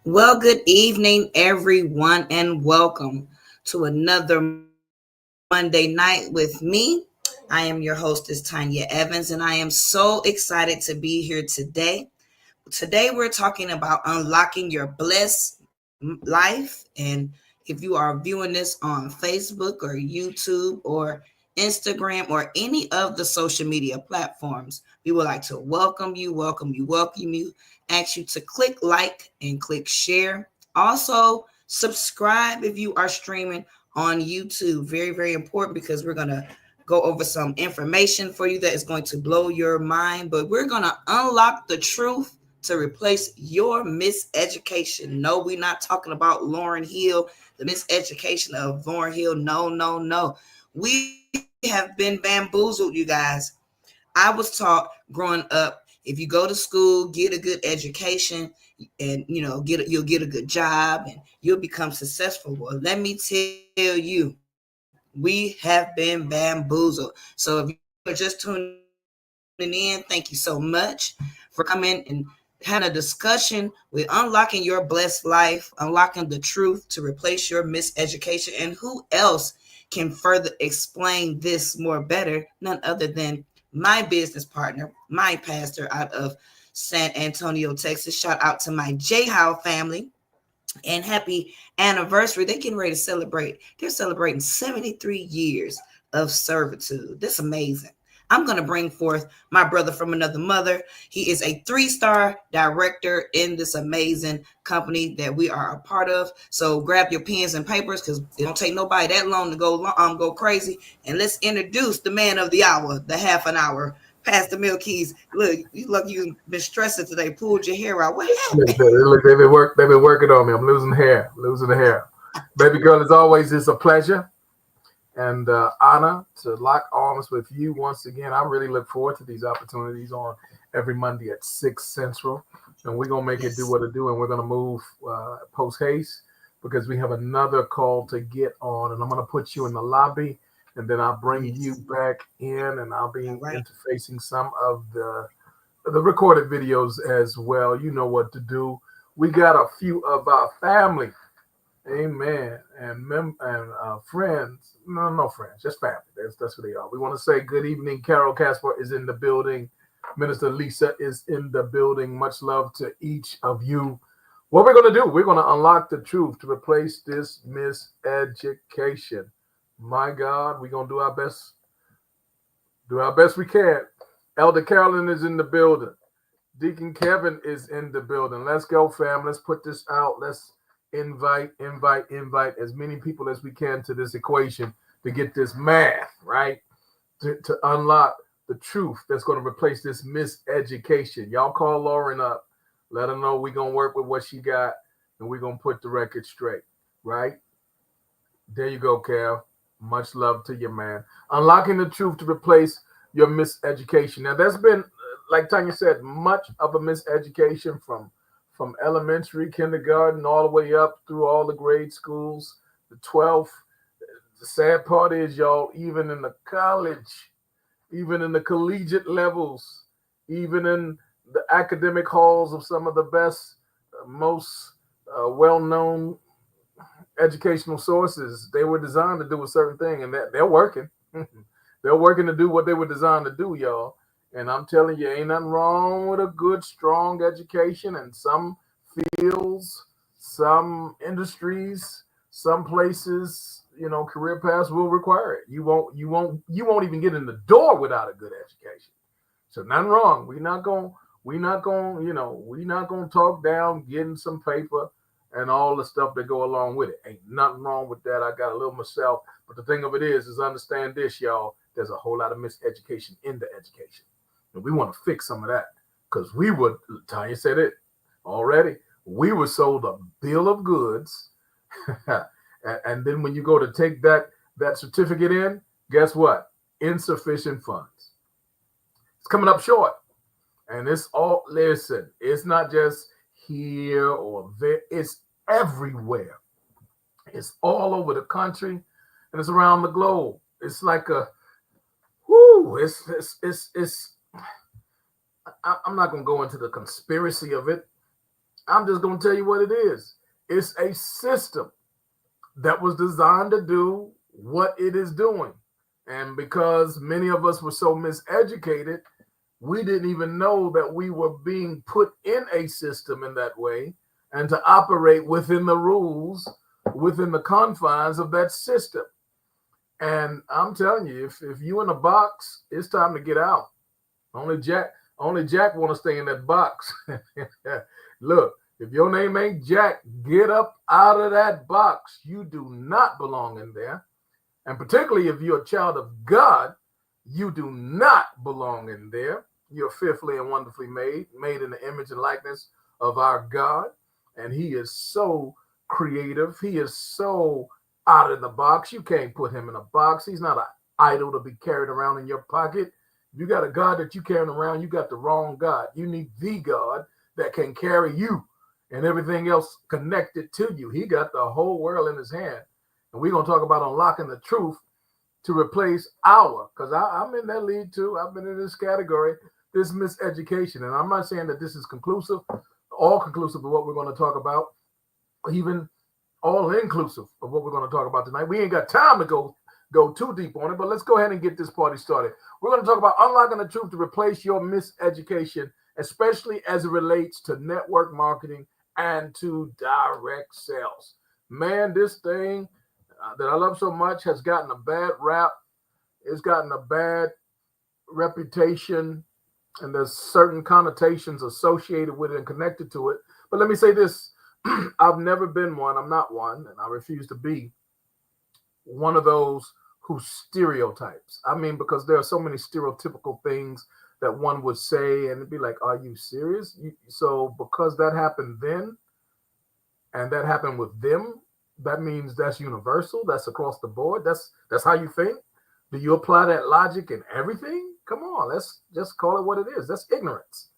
Well, good evening, everyone, and welcome to another Monday night with me. I am your hostess, Tanya Evans, and I am so excited to be here today. Today, we're talking about unlocking your blessed life. And if you are viewing this on Facebook or YouTube or Instagram or any of the social media platforms, we would like to welcome you, ask you to click like and click share. Also, subscribe if you are streaming on YouTube. Very, very important because we're going to go over some information for you that is going to blow your mind, but we're going to unlock the truth to replace your miseducation. No, we're not talking about Lauryn Hill, the miseducation of Lauryn Hill. No, no, no. We have been bamboozled, you guys. I was taught growing up, if you go to school, get a good education, and you'll get a good job and you'll become successful. Well, let me tell you, we have been bamboozled. So if you are just tuning in, thank you so much for coming and having a discussion with unlocking your blessed life, unlocking the truth to replace your miseducation, and who else can further explain this more better? None other than my business partner, my pastor out of San Antonio, Texas. Shout out to my J Howe family and happy anniversary. They're getting ready to celebrate. They're celebrating 73 years of servitude. That's amazing. I'm going to bring forth my brother from another mother. He is a 3-star director in this amazing company that we are a part of. So grab your pens and papers because it don't take nobody that long to go crazy. And let's introduce the man of the hour, the half an hour. Pastor Milkeys. Look, you look, you've been stressing today. Pulled your hair out. What happened? Look, they've been working on me. I'm losing the hair. Baby girl, as always, it's a pleasure and honor to lock arms with you once again. I really look forward to these opportunities on every Monday at 6 Central. And we're going to make it do Yes. what it do. And we're going to move post haste because we have another call to get on. And I'm going to put you in the lobby. And then I'll bring you Yes. back in and I'll be All right. interfacing some of the recorded videos as well. You know what to do. We got a few of our family, amen, and friends. No friends, just family. That's who they are. We want to say good evening. Carol Casper is in the building. Minister Lisa is in the building. Much love to each of you. What we're going to do, we're going to unlock the truth to replace this miseducation. My God, we're going to do our best we can. Elder Carolyn is in the building. Deacon Kevin is in the building. Let's go, fam. Let's put this out. Let's invite as many people as we can to this equation to get this math, right? To unlock the truth that's going to replace this miseducation. Y'all call Lauren up. Let her know we're going to work with what she got and we're going to put the record straight, right? There you go, Cal. Much love to you, man. Unlocking the truth to replace your miseducation. Now, that's been, like Tanya said, much of a miseducation from elementary, kindergarten, all the way up through all the grade schools, the 12th. The sad part is, y'all, even in the college, even in the collegiate levels, even in the academic halls of some of the best, most well-known educational sources, they were designed to do a certain thing, and that they're working. They're working to do what they were designed to do, y'all. And I'm telling you, ain't nothing wrong with a good, strong education. And some fields, some industries, some places, career paths will require it. You won't even get in the door without a good education. So nothing wrong. We're not gonna talk down getting some paper and all the stuff that go along with it. Ain't nothing wrong with that. I got a little myself. But the thing of it is understand this, y'all. There's a whole lot of miseducation in the education. And we want to fix some of that. Because Tanya said it already, we were sold a bill of goods. And then when you go to take that certificate in, guess what? Insufficient funds. It's coming up short. And listen, it's not just here or there, it's everywhere. It's all over the country and it's around the globe. It's like I'm not going to go into the conspiracy of it. I'm just going to tell you what it is. It's a system that was designed to do what it is doing. And because many of us were so miseducated, we didn't even know that we were being put in a system in that way and to operate within the rules, within the confines of that system. And I'm telling you, if you in a box, it's time to get out. Only Jack want to stay in that box. Look, if your name ain't Jack, get up out of that box. You do not belong in there. And particularly if you're a child of God, you do not belong in there. You're fearfully and wonderfully made in the image and likeness of our God. And he is so creative. He is so out of the box. You can't put him in a box. He's not an idol to be carried around in your pocket. You got a God that you carrying around, you got the wrong God. You need the God that can carry you and everything else connected to you. He got the whole world in his hand. And we're going to talk about unlocking the truth to replace because I'm in that league too. I've been in this category, this miseducation. And I'm not saying that this is conclusive, all conclusive of what we're going to talk about, even all inclusive of what we're going to talk about tonight. We ain't got time to go too deep on it, but let's go ahead and get this party started. We're going to talk about unlocking the truth to replace your miseducation, especially as it relates to network marketing and to direct sales. Man, this thing that I love so much has gotten a bad rap. It's gotten a bad reputation, and there's certain connotations associated with it and connected to it. But let me say this. I've never been one. I'm not one, and I refuse to be one of those who stereotypes. I mean, because there are so many stereotypical things that one would say, and it'd be like, are you serious? So because that happened then, and that happened with them, that means that's universal. That's across the board. That's how you think. Do you apply that logic in everything? Come on, let's just call it what it is. That's ignorance.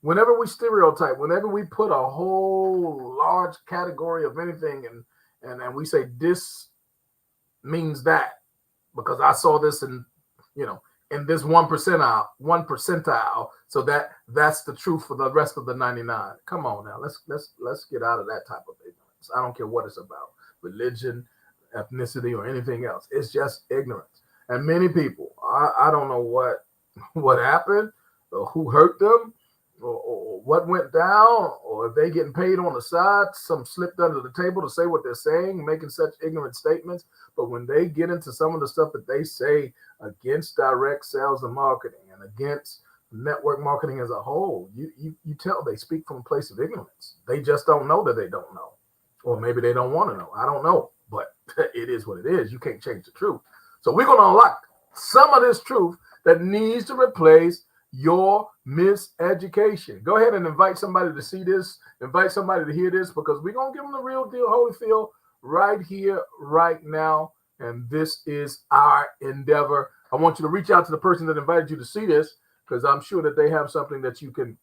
Whenever we stereotype, whenever we put a whole large category of anything and we say this means that because I saw this in this 1%, so that's the truth for the rest of the 99. Come on now, let's get out of that type of ignorance. I don't care what it's about, religion, ethnicity, or anything else. It's just ignorance. And many people, I don't know what happened, or who hurt them, or what went down, or if they getting paid on the side, some slipped under the table to say what they're saying, making such ignorant statements. But when they get into some of the stuff that they say against direct sales and marketing and against network marketing as a whole, you tell they speak from a place of ignorance. They just don't know that they don't know. Or maybe they don't want to know. I don't know. But it is what it is. You can't change the truth. So we're going to unlock some of this truth that needs to replace your miseducation. Go ahead and invite somebody to see this, invite somebody to hear this, because we're going to give them the real deal, Holyfield, right here, right now. And this is our endeavor. I want you to reach out to the person that invited you to see this, because I'm sure that they have something that you can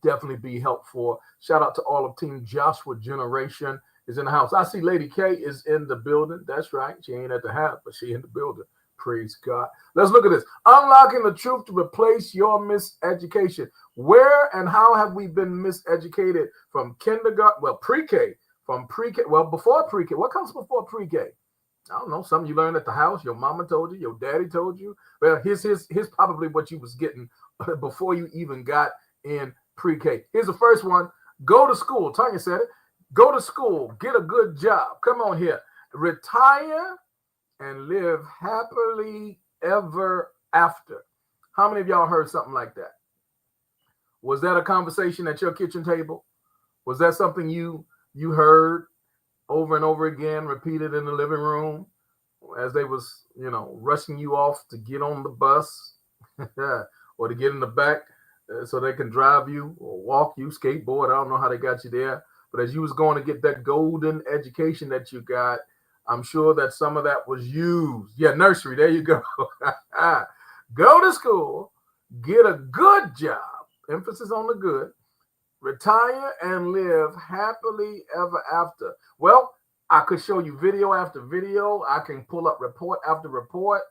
definitely be helpful for. Shout out to all of Team Joshua Generation is in the house. I see Lady K is in the building. That's right. She ain't at the house, but she in the building. Praise God. Let's look at this. Unlocking the truth to replace your miseducation. Where and how have we been miseducated from kindergarten? Well, pre-K, from pre-K. Well, before pre-K. What comes before pre-K? I don't know. Something you learned at the house. Your mama told you. Your daddy told you. Well, here's probably what you was getting before you even got in pre-K. Here's the first one. Go to school. Tanya said it. Go to school. Get a good job. Come on here. Retire and live happily ever after. How many of y'all heard something like that? Was that a conversation at your kitchen table? Was that something you heard over and over again, repeated in the living room as they was, rushing you off to get on the bus or to get in the back so they can drive you or walk you, skateboard? I don't know how they got you there. But as you was going to get that golden education that you got, I'm sure that some of that was used. Yeah, nursery. There you go. Go to school, get a good job. Emphasis on the good. Retire and live happily ever after. Well, I could show you video after video. I can pull up report after report.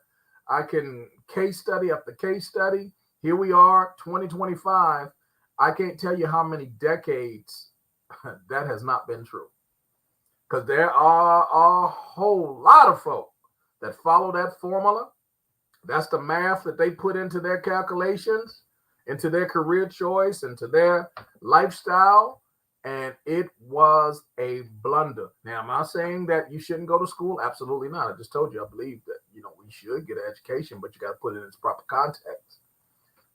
I can case study after case study. Here we are, 2025. I can't tell you how many decades that has not been true. Because there are a whole lot of folk that follow that formula. That's the math that they put into their calculations, into their career choice, into their lifestyle. And it was a blunder. Now, am I saying that you shouldn't go to school? Absolutely not. I just told you I believe that, we should get an education, but you got to put it in its proper context.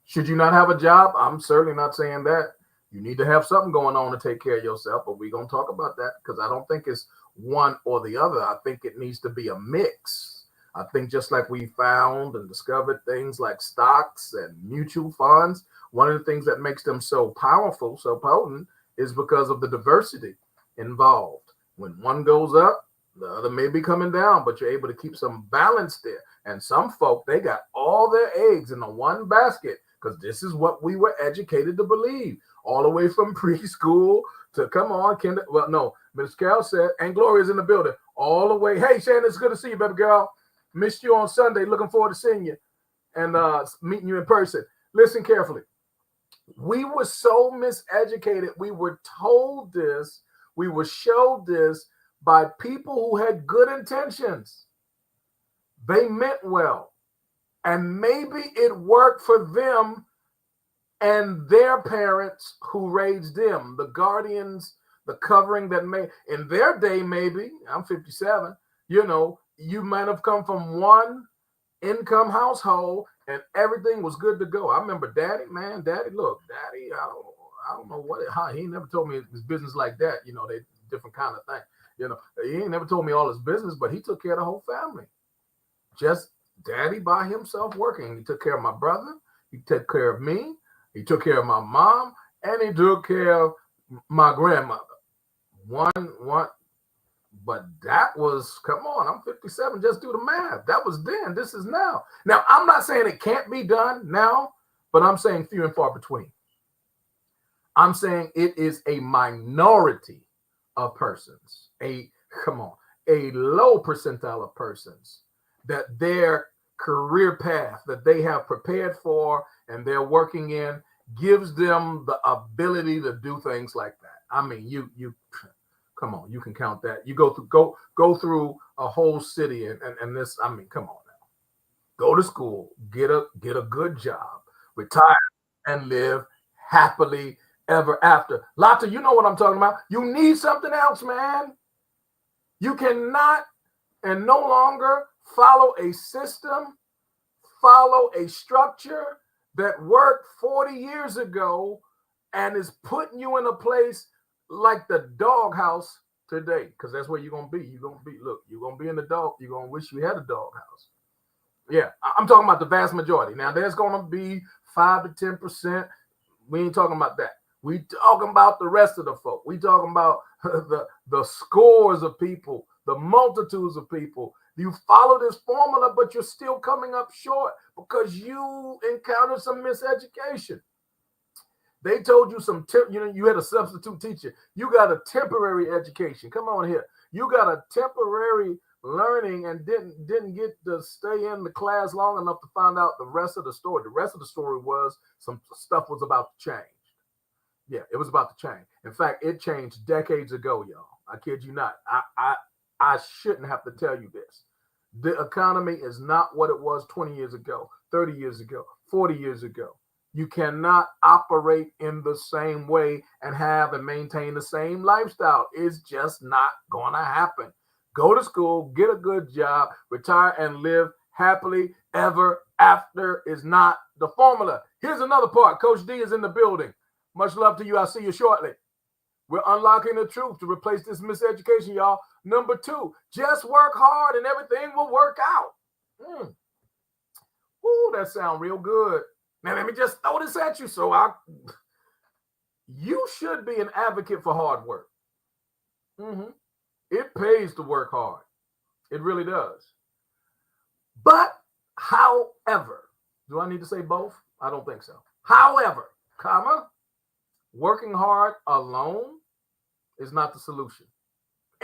Should you not have a job? I'm certainly not saying that. You need to have something going on to take care of yourself, but we're going to talk about that because I don't think it's one or the other. I think it needs to be a mix. I think just like we found and discovered things like stocks and mutual funds, one of the things that makes them so powerful, so potent, is because of the diversity involved. When one goes up, the other may be coming down, but you're able to keep some balance there. And some folk, they got all their eggs in the one basket because this is what we were educated to believe, all the way from preschool to well, no, Miss Carol said, and Gloria's in the building, all the way. Hey, Shannon, it's good to see you, baby girl. Missed you on Sunday. Looking forward to seeing you and meeting you in person. Listen carefully. We were so miseducated. We were told this. We were showed this by people who had good intentions. They meant well. And maybe it worked for them and their parents who raised them, the guardians, the covering that made, in their day, maybe, I'm 57, you might have come from one income household and everything was good to go. I remember Daddy, look, Daddy, I don't know how he never told me his business like that. They different kind of thing. He ain't never told me all his business, but he took care of the whole family. Just Daddy by himself working. He took care of my brother. He took care of me. He took care of my mom, and he took care of my grandmother. One, but that was, come on, I'm 57. Just do the math. That was then. This is now. Now, I'm not saying it can't be done now, but I'm saying few and far between. I'm saying it is a minority of persons, a low percentile of persons that their career path that they have prepared for and they're working in gives them the ability to do things like that. I mean, you come on, you can count that. You go through a whole city and this, I mean, come on now. Go to school, get a good job, retire and live happily ever after. Lotta, you know what I'm talking about. You need something else, man. You cannot and no longer follow a system, follow a structure that worked 40 years ago and is putting you in a place like the doghouse today, because that's where you're going to be. You're going to be in the dog. You're going to wish you had a doghouse. Yeah, I'm talking about the vast majority. Now, there's going to be 5 to 10%. We ain't talking about that. We talking about the rest of the folk. We talking about the scores of people, the multitudes of people. You follow this formula, but you're still coming up short because you encountered some miseducation. They told you you had a substitute teacher. You got a temporary education. Come on here. You got a temporary learning and didn't get to stay in the class long enough to find out the rest of the story. The rest of the story was some stuff was about to change. Yeah, it was about to change. In fact, it changed decades ago, y'all. I kid you not. I shouldn't have to tell you this. The economy is not what it was 20 years ago, 30 years ago, 40 years ago. You cannot operate in the same way and have and maintain the same lifestyle. It's just not going to happen. Go to school, get a good job, retire, and live happily ever after is not the formula. Here's another part. Coach D is in the building. Much love to you. I'll see you shortly. We're unlocking the truth to replace this miseducation, y'all. Number 2, just work hard and everything will work out. Ooh, that sounds real good. Now, let me just throw this at you. You should be an advocate for hard work. It pays to work hard. It really does. But, however, do I need to say both? I don't think so. However, working hard alone is not the solution.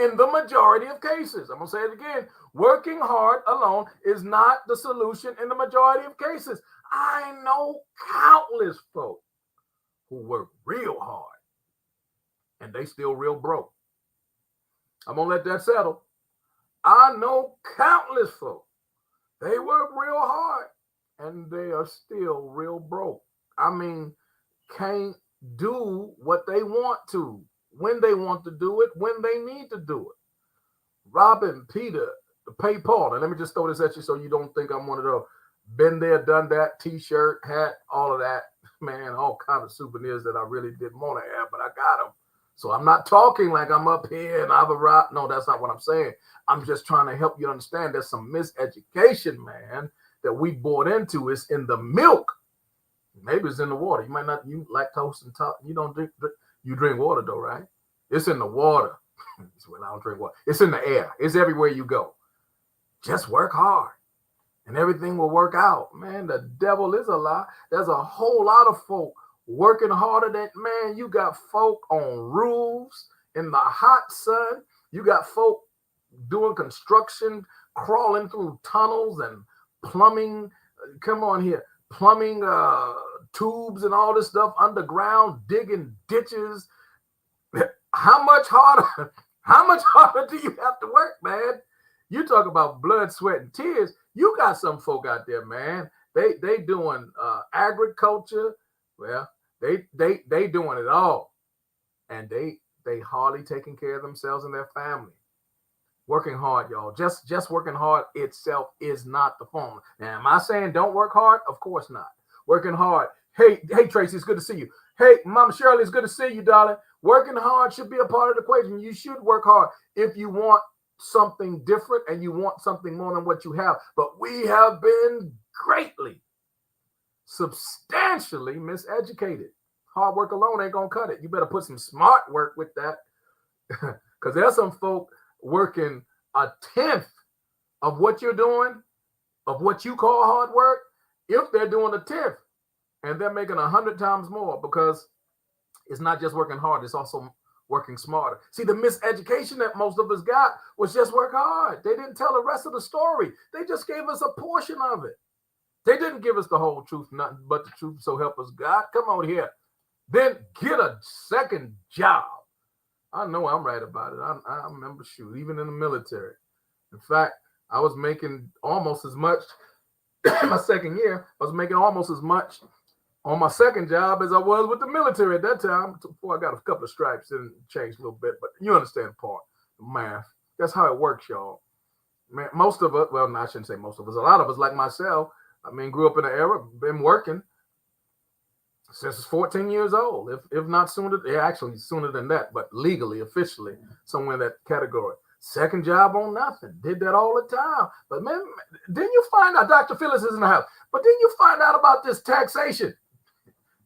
In the majority of cases, I'm going to say it again, working hard alone is not the solution in the majority of cases. I know countless folk who work real hard and they still real broke. I'm gonna let that settle. I know countless folk. They work real hard and they are still real broke. I mean, can't do what they want to, when they want to do it, when they need to do it. Robbing Peter to pay Paul. And let me just throw this at you so you don't think I'm one of those been there, done that, t-shirt, hat, all of that. Man, all kind of souvenirs that I really didn't want to have, but I got them. So I'm not talking like I'm up here and I've arrived. No, that's not what I'm saying. I'm just trying to help you understand there's some miseducation, man, that we bought into. It's in the milk. Maybe it's in the water. You might not, you lactose and top. You don't drink, you drink water though, right? It's in the water. Well, I don't drink water. It's in the air. It's everywhere you go. Just work hard and everything will work out. Man, the devil is a lie. There's a whole lot of folk working harder than, man, you got folk on roofs in the hot sun. You got folk doing construction, crawling through tunnels and plumbing. Come on here. Plumbing tubes and all this stuff underground, digging ditches. How much harder? How much harder do you have to work, man? You talk about blood, sweat, and tears. You got some folk out there, man. They doing agriculture. Well, they doing it all, and they hardly taking care of themselves and their family. Working hard, y'all. Just working hard itself is not the formula. Now, am I saying don't work hard? Of course not. Working hard. Hey, Tracy, it's good to see you. Hey, Mama Shirley, it's good to see you, darling. Working hard should be a part of the equation. You should work hard if you want something different and you want something more than what you have. But we have been greatly, substantially miseducated. Hard work alone ain't gonna cut it. You better put some smart work with that, because there's some folk working a tenth of what you're doing, of what you call hard work, if they're doing a tenth, and they're making 100 times more, because it's not just working hard, it's also working smarter. See, the miseducation that most of us got was just work hard. They didn't tell the rest of the story. They just gave us a portion of it. They didn't give us the whole truth, nothing but the truth, so help us God. Come on here. Then get a second job. I know I'm right about it. I remember, shoot, even in the military. In fact, I was making almost as much my second year. I was making almost as much on my second job as I was with the military at that time, before I got a couple of stripes and changed a little bit. But you understand the part, the math. That's how it works, y'all. Man, most of us, well, no, I shouldn't say most of us. A lot of us, like myself, I mean, grew up in an era, been working since 14 years old, if not sooner. Yeah, actually sooner than that, but legally, officially, somewhere in that category. Second job on nothing. Did that all the time. But man, didn't you find out, Dr. Phyllis is in the house, but didn't you find out about this taxation?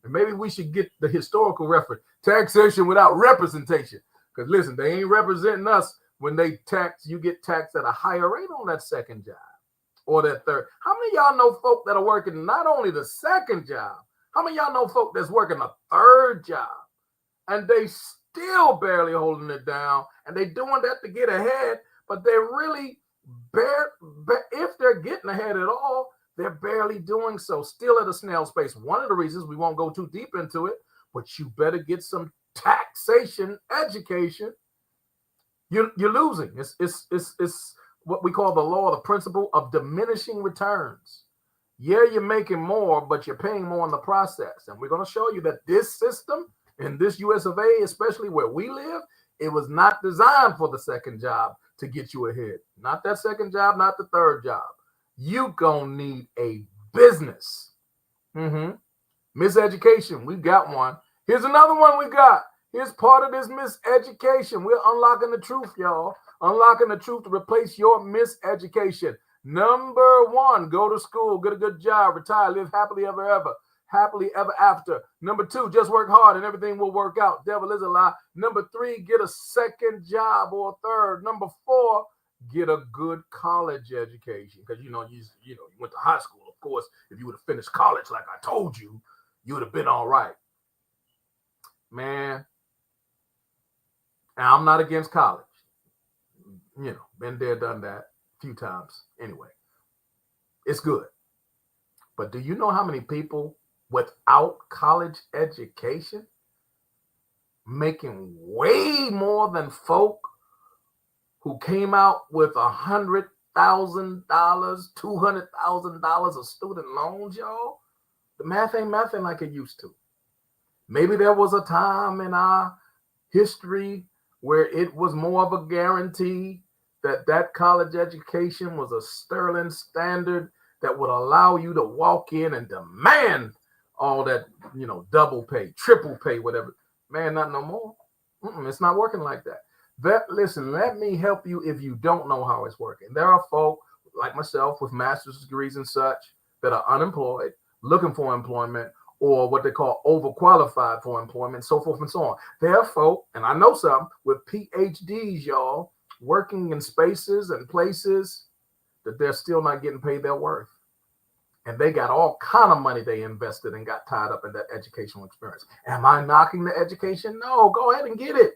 And maybe we should get the historical reference. Taxation without representation. Because listen, they ain't representing us when they tax. You get taxed at a higher rate on that second job or that third. How many of y'all know folk that are working not only the second job, how many of y'all know folk that's working a third job and they still barely holding it down, and they doing that to get ahead, but they're really if they're getting ahead at all, they're barely doing so, still at a snail's pace. One of the reasons, we won't go too deep into it, but you better get some taxation education. You're losing. It's what we call the law, the principle of diminishing returns. Yeah, you're making more, but you're paying more in the process. And we're going to show you that this system in this US of A, especially where we live, it was not designed for the second job to get you ahead. Not that second job, not the third job. You gonna need a business. Miseducation, we got one. Here's another one we got. Here's part of this miseducation. We're unlocking the truth, y'all. Unlocking the truth to replace your miseducation. Number one, go to school, get a good job, retire, live happily ever after. Number two, just work hard and everything will work out. Devil is a lie. Number three, get a second job or a third. Number four, get a good college education. Because you went to high school. Of course, if you would have finished college like I told you, you would have been all right. Man, and I'm not against college. Been there, done that a few times. Anyway, it's good. But do you know how many people without college education making way more than folk who came out with $100,000, $200,000 of student loans, y'all. The math ain't mathing like it used to. Maybe there was a time in our history where it was more of a guarantee that college education was a sterling standard that would allow you to walk in and demand all that, double pay, triple pay, whatever. Man, not no more. It's not working like that. Listen, let me help you if you don't know how it's working. There are folk like myself with master's degrees and such that are unemployed, looking for employment, or what they call overqualified for employment, so forth and so on. There are folk, and I know some, with PhDs, y'all, working in spaces and places that they're still not getting paid their worth. And they got all kind of money they invested and got tied up in that educational experience. Am I knocking the education? No, go ahead and get it.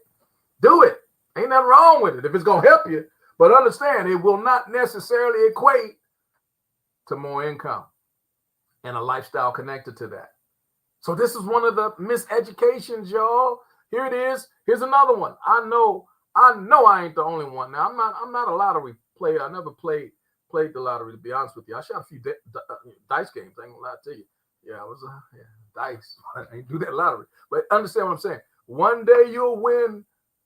Do it. Ain't nothing wrong with it if it's going to help you. But understand, it will not necessarily equate to more income and a lifestyle connected to that. So this is one of the miseducations, y'all. Here it is. Here's another one. I know I ain't the only one. Now, I'm not a lottery player. I never played the lottery, to be honest with you. I shot a few dice games. I ain't gonna lie to you. Yeah, I was dice. I ain't do that lottery. But understand what I'm saying. One day you'll win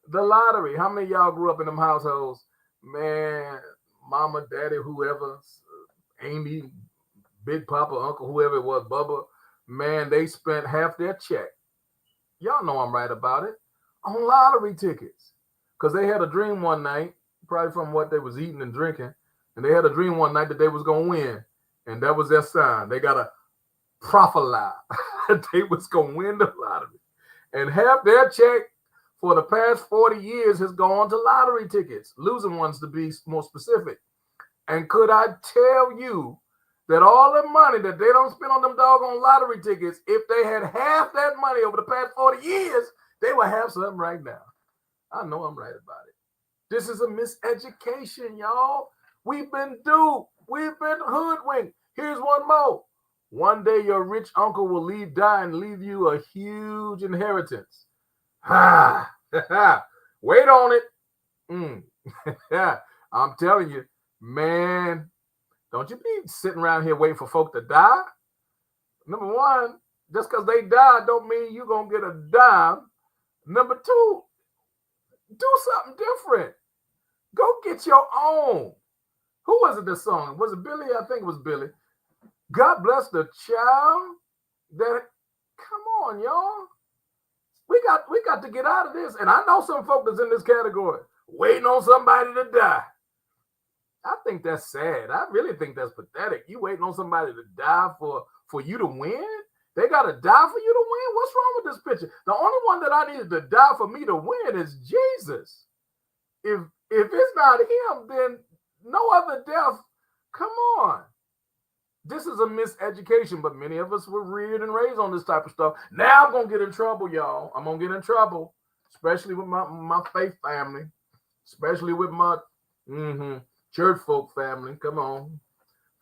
the lottery. How many of y'all grew up in them households? Man, mama, daddy, whoever, Amy, Big Papa, Uncle, whoever it was, Bubba, man, they spent half their check. Y'all know I'm right about it. On lottery tickets. Because they had a dream one night, probably from what they was eating and drinking, and they had a dream one night that they was going to win. And that was their sign. They got a prophesy that they was going to win the lottery. And half their check for the past 40 years has gone to lottery tickets, losing ones to be more specific. And could I tell you that all the money that they don't spend on them doggone lottery tickets, if they had half that money over the past 40 years, they would have something right now. I know I'm right about it. This is a miseducation, y'all. We've been duped. We've been hoodwinked. Here's one more. One day your rich uncle will die and leave you a huge inheritance. Wait on it. I'm telling you, man, don't you be sitting around here waiting for folk to die. Number one, just because they die don't mean you're going to get a dime. Number two, do something different. Go get your own. Who was it this song? Was it Billy? I think it was Billy. God bless the child that, come on, y'all. We got to get out of this. And I know some folk that's in this category, waiting on somebody to die. I think that's sad. I really think that's pathetic. You waiting on somebody to die for you to win? They got to die for you to win? What's wrong with this picture? The only one that I needed to die for me to win is Jesus. If it's not him, then no other death. Come on. This is a miseducation, but many of us were reared and raised on this type of stuff. Now I'm going to get in trouble, y'all. I'm going to get in trouble, especially with my faith family, especially with my church folk family. Come on,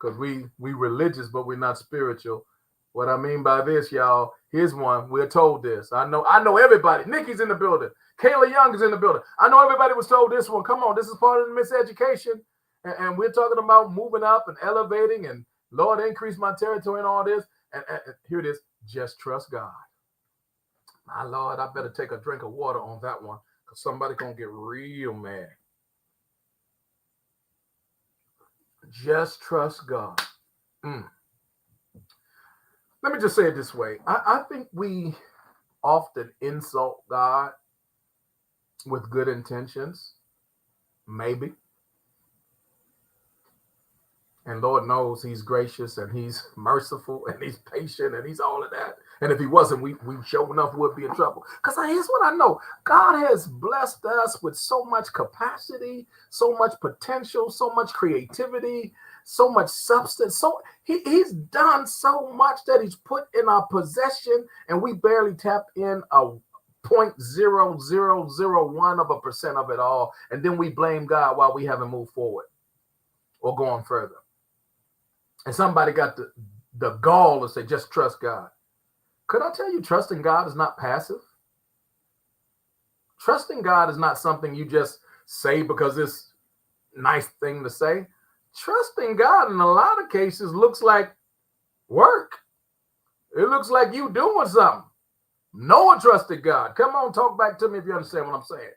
because we religious, but we're not spiritual. What I mean by this, y'all, here's one. We're told this. I know everybody. Nikki's in the building. Kayla Young is in the building. I know everybody was told this one. Come on, this is part of the miseducation. And we're talking about moving up and elevating and Lord, increase my territory and all this. And here it is. Just trust God. My Lord, I better take a drink of water on that one because somebody's going to get real mad. Just trust God. Let me just say it this way. I think we often insult God with good intentions. Maybe. And Lord knows he's gracious and he's merciful and he's patient and he's all of that. And if he wasn't, we sure enough would be in trouble. Because here's what I know. God has blessed us with so much capacity, so much potential, so much creativity, so much substance. So he's done so much that he's put in our possession, and we barely tap in a 0.0001% of it all. And then we blame God while we haven't moved forward or gone further. And somebody got the gall to say, just trust God. Could I tell you, trusting God is not passive? Trusting God is not something you just say because it's a nice thing to say. Trusting God in a lot of cases looks like work. It looks like you doing something. Noah trusted God. Come on, talk back to me if you understand what I'm saying.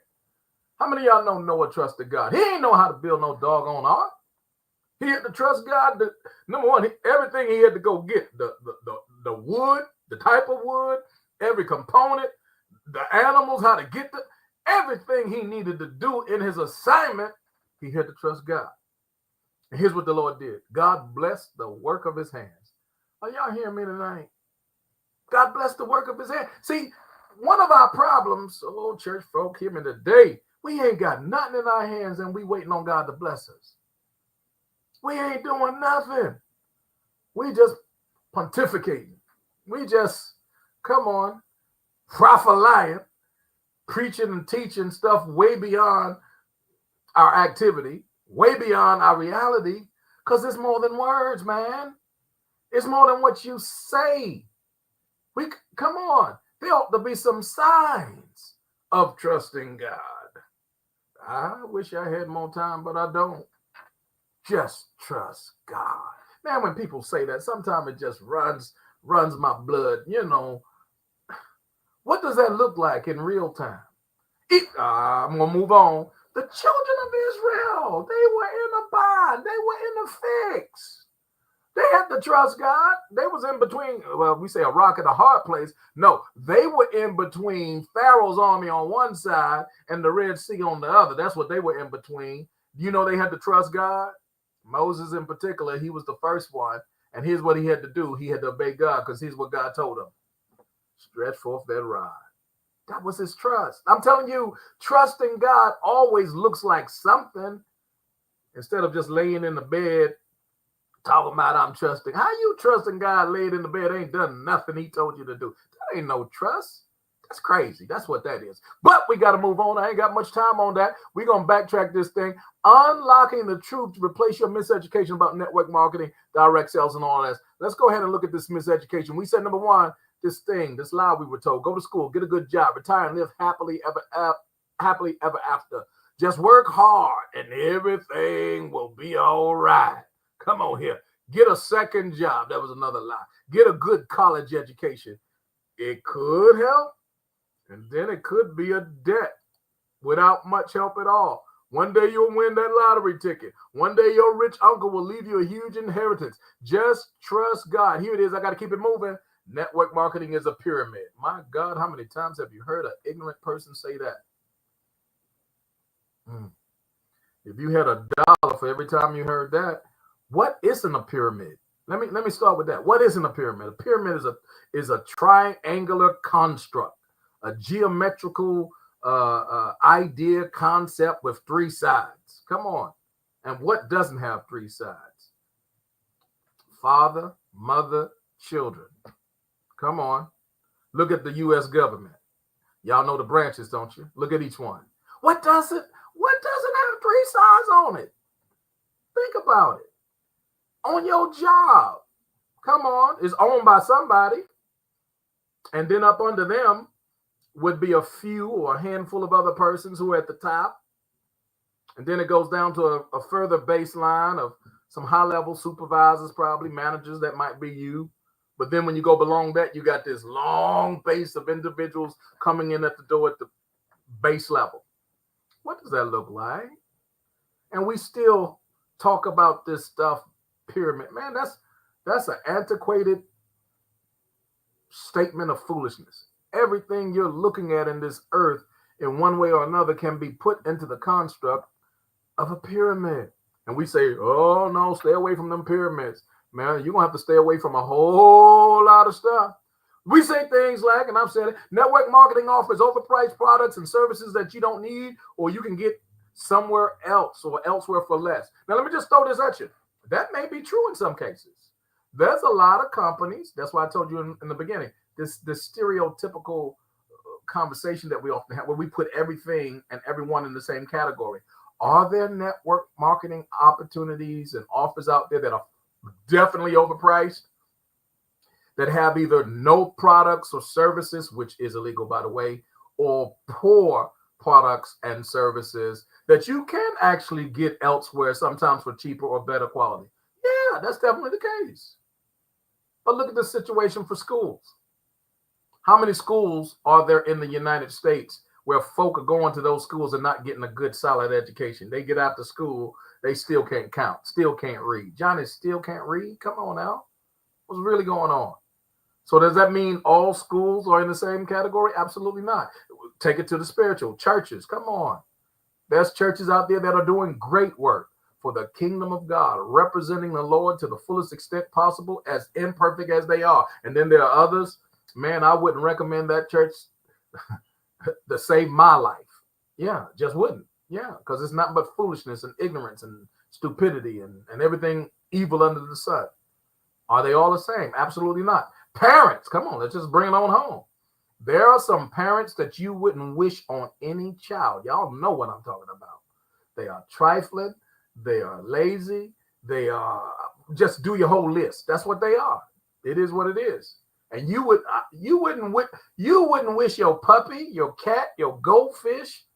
How many of y'all know Noah trusted God? He ain't know how to build no doggone ark. He had to trust God. Number one, everything he had to go get, the wood, the type of wood, every component, the animals, how to get everything he needed to do in his assignment, he had to trust God. And here's what the Lord did. God blessed the work of his hands. Are y'all hearing me tonight? God blessed the work of his hands. See, one of our problems, church folk, hear me today, we ain't got nothing in our hands and we waiting on God to bless us. We ain't doing nothing. We just pontificating. We just, come on, prophesying, preaching and teaching stuff way beyond our activity, way beyond our reality, because it's more than words, man. It's more than what you say. Come on. There ought to be some signs of trusting God. I wish I had more time, but I don't. Just trust God. Man, when people say that, sometimes it just runs my blood. You know, what does that look like in real time? I'm going to move on. The children of Israel, they were in a bind. They were in a fix. They had to trust God. They was in between, well, we say a rock and a hard place. No, they were in between Pharaoh's army on one side and the Red Sea on the other. That's what they were in between. You know, they had to trust God. Moses in particular, he was the first one. And here's what he had to do. He had to obey God because here's what God told him. Stretch forth that rod. That was his trust. I'm telling you, trusting God always looks like something instead of just laying in the bed talking about I'm trusting. How you trusting God laid in the bed ain't done nothing he told you to do? That ain't no trust. That's crazy. That's what that is. But we got to move on. I ain't got much time on that. We're going to backtrack this thing. Unlocking the truth to replace your miseducation about network marketing, direct sales, and all that. Let's go ahead and look at this miseducation. We said, number one, this lie we were told. Go to school, get a good job, retire, and live happily ever after. Just work hard and everything will be all right. Come on here. Get a second job. That was another lie. Get a good college education. It could help, and then it could be a debt without much help at all. One day you'll win that lottery ticket. One day your rich uncle will leave you a huge inheritance. Just trust God. Here it is. I got to keep it moving. Network marketing is a pyramid. My God, how many times have you heard an ignorant person say that? If you had $1 for every time you heard that, what isn't a pyramid? Let me start with that. What isn't a pyramid? A pyramid is a triangular construct, a geometrical idea, concept with three sides. Come on. And what doesn't have three sides? Father, mother, children. Come on. Look at the U.S. government. Y'all know the branches, don't you? Look at each one. What doesn't have three sides on it? Think about it. On your job, come on, is owned by somebody. And then up under them would be a few or a handful of other persons who are at the top. And then it goes down to a further baseline of some high-level supervisors, probably managers, that might be you. But then when you go below that, you got this long base of individuals coming in at the door at the base level. What does that look like? And we still talk about this stuff, pyramid. Man, that's an antiquated statement of foolishness. Everything you're looking at in this earth in one way or another can be put into the construct of a pyramid. And we say, oh, no, stay away from them pyramids. Man, you're going to have to stay away from a whole lot of stuff. We say things like, and I've said it, network marketing offers overpriced products and services that you don't need, or you can get somewhere else or elsewhere for less. Now, let me just throw this at you. That may be true in some cases. There's a lot of companies. That's why I told you in the beginning, this stereotypical conversation that we often have where we put everything and everyone in the same category. Are there network marketing opportunities and offers out there that are definitely overpriced, that have either no products or services, which is illegal, by the way, or poor products and services that you can actually get elsewhere, sometimes for cheaper or better quality. Yeah, that's definitely the case. But look at the situation for schools. How many schools are there in the United States where folk are going to those schools and not getting a good, solid education? They get out to school, they still can't count, still can't read. Johnny still can't read? Come on now. What's really going on? So does that mean all schools are in the same category? Absolutely not. Take it to the spiritual. Churches, come on. There's churches out there that are doing great work for the kingdom of God, representing the Lord to the fullest extent possible, as imperfect as they are. And then there are others, man, I wouldn't recommend that church to save my life. Yeah, just wouldn't. Yeah, because it's not but foolishness and ignorance and stupidity and everything evil under the sun. Are they all the same? Absolutely not. Parents, come on, let's just bring it on home. There are some parents that you wouldn't wish on any child. Y'all know what I'm talking about. They are trifling. They are lazy. They are just do your whole list. That's what they are. It is what it is. And you wouldn't wish your puppy, your cat, your goldfish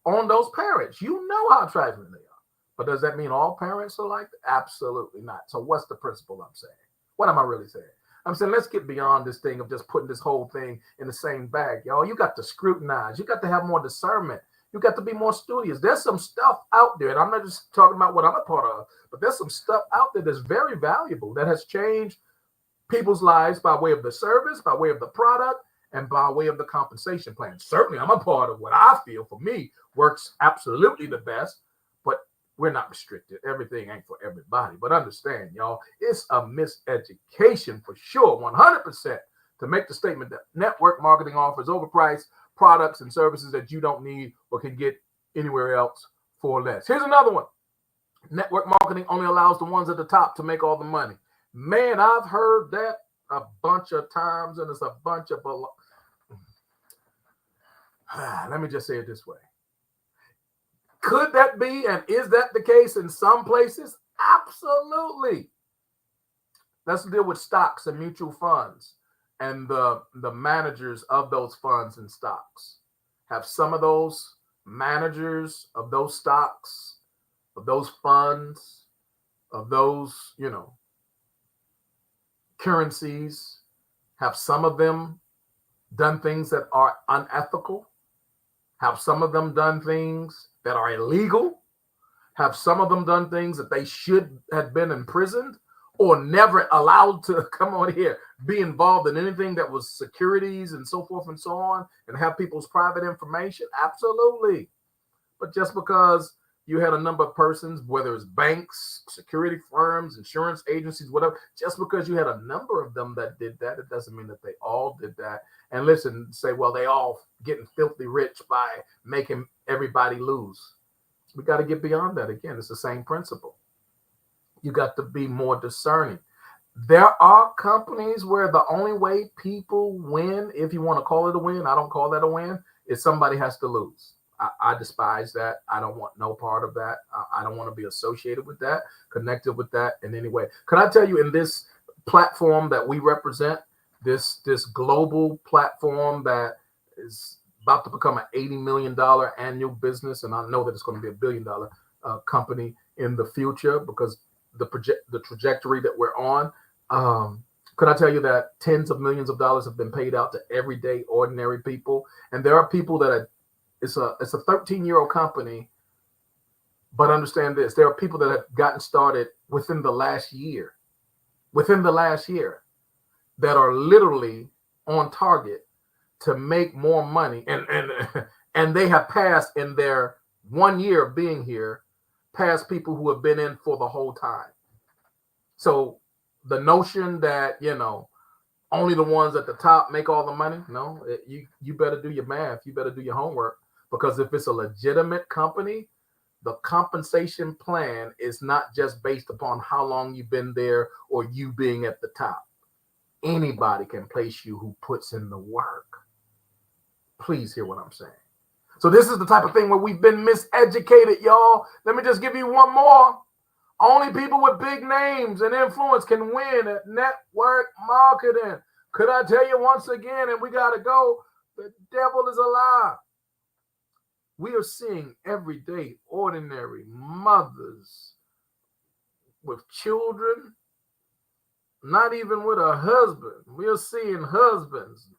on those parents. You know how trifling they are. But does that mean all parents are like that? Absolutely not. So what's the principle I'm saying? What am I really saying? I'm saying let's get beyond this thing of just putting this whole thing in the same bag, y'all. You got to scrutinize. You got to have more discernment. You got to be more studious. There's some stuff out there, and I'm not just talking about what I'm a part of, but there's some stuff out there that's very valuable that has changed people's lives by way of the service, by way of the product, and by way of the compensation plan. Certainly, I'm a part of what I feel for me works absolutely the best, but we're not restricted. Everything ain't for everybody. But understand, y'all, it's a miseducation for sure, 100%, to make the statement that network marketing offers overpriced products and services that you don't need or can get anywhere else for less. Here's another one. Network marketing only allows the ones at the top to make all the money. Man, I've heard that a bunch of times, and it's a bunch of let me just say it this way. Could that be, and is that the case in some places? Absolutely. Let's deal with stocks and mutual funds and the managers of those funds and stocks. Have some of those managers of those stocks, of those funds, of those, currencies, have some of them done things that are unethical? Have some of them done things that are illegal? Have some of them done things that they should have been imprisoned or never allowed to come on here, be involved in anything that was securities and so forth and so on, and have people's private information? Absolutely. But just because you had a number of persons, whether it's banks, security firms, insurance agencies, whatever, just because you had a number of them that did that, it doesn't mean that they all did that. And listen, say, well, they all getting filthy rich by making everybody lose. We got to get beyond that. Again, it's the same principle. You got to be more discerning. There are companies where the only way people win, if you want to call it a win, I don't call that a win, is somebody has to lose. I despise that. I don't want no part of that. I don't want to be associated with that, connected with that in any way. Could I tell you, in this platform that we represent, this global platform that is about to become an $80 million annual business, and I know that it's going to be a $1 billion company in the future because the trajectory that we're on. Could I tell you that tens of millions of dollars have been paid out to everyday ordinary people, and there are people that it's a 13-year-old company, but understand this: there are people that have gotten started within the last year, that are literally on target to make more money, and they have passed in their 1 year of being here, past people who have been in for the whole time. So the notion that only the ones at the top make all the money, no, you better do your math, you better do your homework, because if it's a legitimate company, the compensation plan is not just based upon how long you've been there or you being at the top. Anybody can place you who puts in the work. Please hear what I'm saying. So this is the type of thing where we've been miseducated, y'all. Let me just give you one more. Only people with big names and influence can win at network marketing. Could I tell you once again, and we got to go, the devil is a lie. We are seeing everyday, ordinary mothers with children, not even with a husband. We are seeing husbands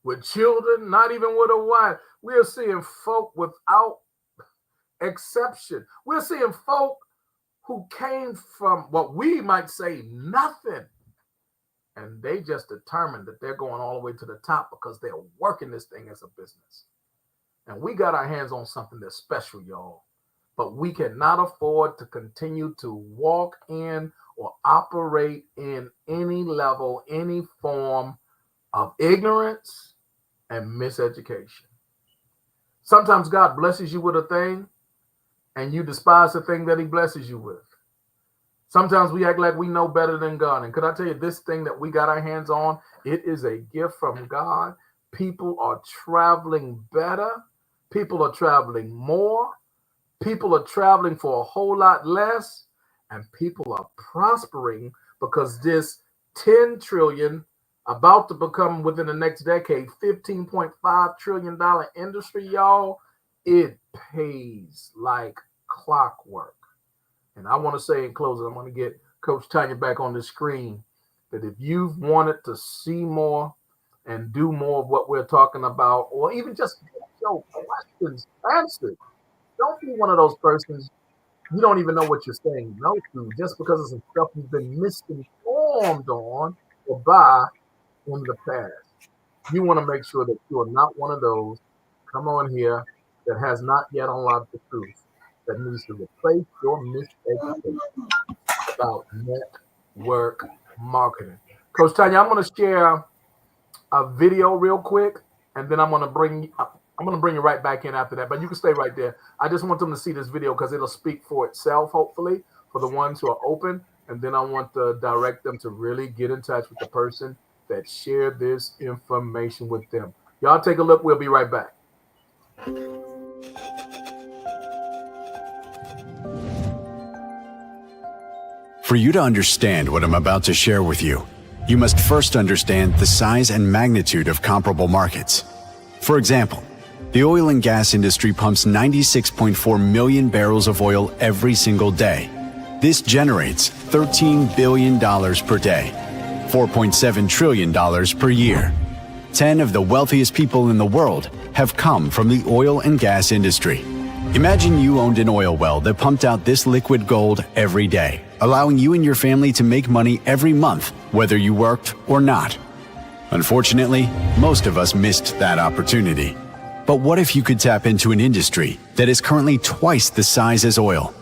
with children, not even with a wife. We are seeing folk without exception. We're seeing folk who came from what we might say nothing. And they just determined that they're going all the way to the top because they're working this thing as a business. And we got our hands on something that's special, y'all. But we cannot afford to continue to walk in or operate in any level, any form of ignorance and miseducation. Sometimes God blesses you with a thing and you despise the thing that he blesses you with. Sometimes we act like we know better than God. And could I tell you, this thing that we got our hands on, it is a gift from God. People are traveling better. People are traveling more. People are traveling for a whole lot less. And people are prospering because this 10 trillion, about to become within the next decade, $15.5 trillion industry, y'all, it pays like clockwork. And I want to say in closing, I'm going to get Coach Tanya back on the screen, that if you've wanted to see more and do more of what we're talking about, or even just get your questions answered, don't be one of those persons you don't even know what you're saying no to just because of some stuff you've been misinformed on or by in the past. You want to make sure that you are not one of those, come on here, that has not yet unlocked the truth, that needs to replace your miseducation about network marketing. Coach Tanya, I'm going to share a video real quick, and then I'm going to bring you right back in after that. But you can stay right there. I just want them to see this video because it'll speak for itself, hopefully, for the ones who are open. And then I want to direct them to really get in touch with the person that shared this information with them. Y'all take a look. We'll be right back. For you to understand what I'm about to share with you, you must first understand the size and magnitude of comparable markets. For example, the oil and gas industry pumps 96.4 million barrels of oil every single day. This generates $13 billion per day, $4.7 trillion per year. 10 of the wealthiest people in the world have come from the oil and gas industry. Imagine you owned an oil well that pumped out this liquid gold every day, allowing you and your family to make money every month, whether you worked or not. Unfortunately, most of us missed that opportunity. But what if you could tap into an industry that is currently twice the size as oil?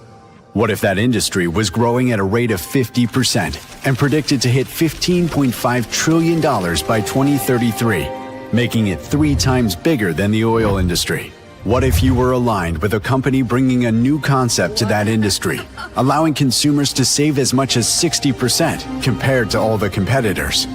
What if that industry was growing at a rate of 50% and predicted to hit $15.5 trillion by 2033, making it 3 times bigger than the oil industry? What if you were aligned with a company bringing a new concept to that industry, allowing consumers to save as much as 60% compared to all the competitors?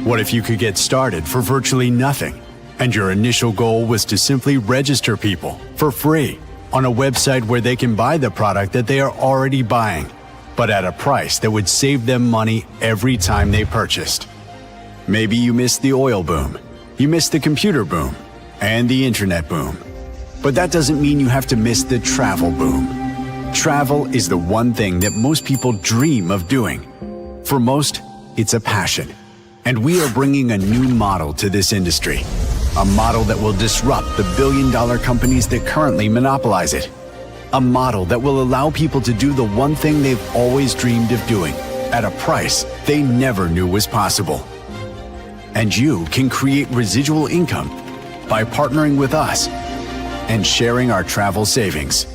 What if you could get started for virtually nothing, and your initial goal was to simply register people for free on a website where they can buy the product that they are already buying, but at a price that would save them money every time they purchased? Maybe you missed the oil boom, you missed the computer boom, and the internet boom. But that doesn't mean you have to miss the travel boom. Travel is the one thing that most people dream of doing. For most, it's a passion. And we are bringing a new model to this industry. A model that will disrupt the billion-dollar companies that currently monopolize it. A model that will allow people to do the one thing they've always dreamed of doing at a price they never knew was possible. And you can create residual income by partnering with us and sharing our travel savings.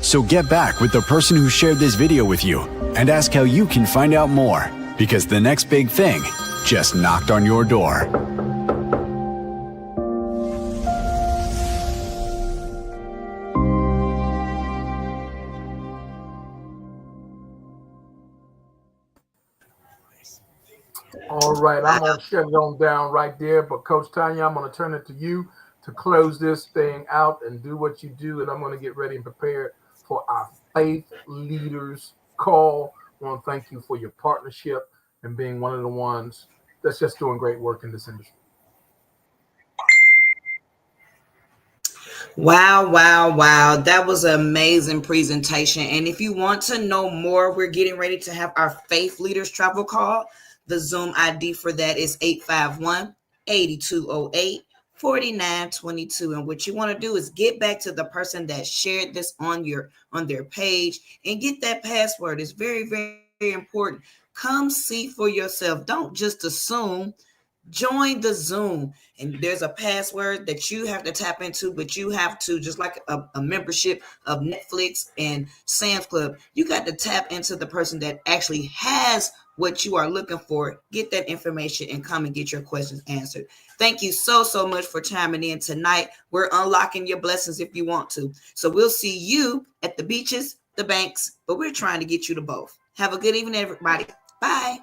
So get back with the person who shared this video with you and ask how you can find out more, because the next big thing just knocked on your door. All right, I'm going to shut it on down right there. But Coach Tanya, I'm going to turn it to you to close this thing out and do what you do. And I'm going to get ready and prepared for our Faith Leaders Call. I want to thank you for your partnership and being one of the ones that's just doing great work in this industry. Wow, wow, wow. That was an amazing presentation. And if you want to know more, we're getting ready to have our Faith Leaders Travel Call. The Zoom ID for that is 851-8208-4922. And what you want to do is get back to the person that shared this on their page and get that password. It's very, very important. Come see for yourself. Don't just assume. Join the Zoom, and there's a password that you have to tap into, but you have to, just like a membership of Netflix and Sam's Club, you got to tap into the person that actually has what you are looking for. Get that information and come and get your questions answered. Thank you so much for chiming in tonight. We're unlocking your blessings if you want to. So we'll see you at the beaches, the banks, but we're trying to get you to both. Have a good evening, everybody. Bye.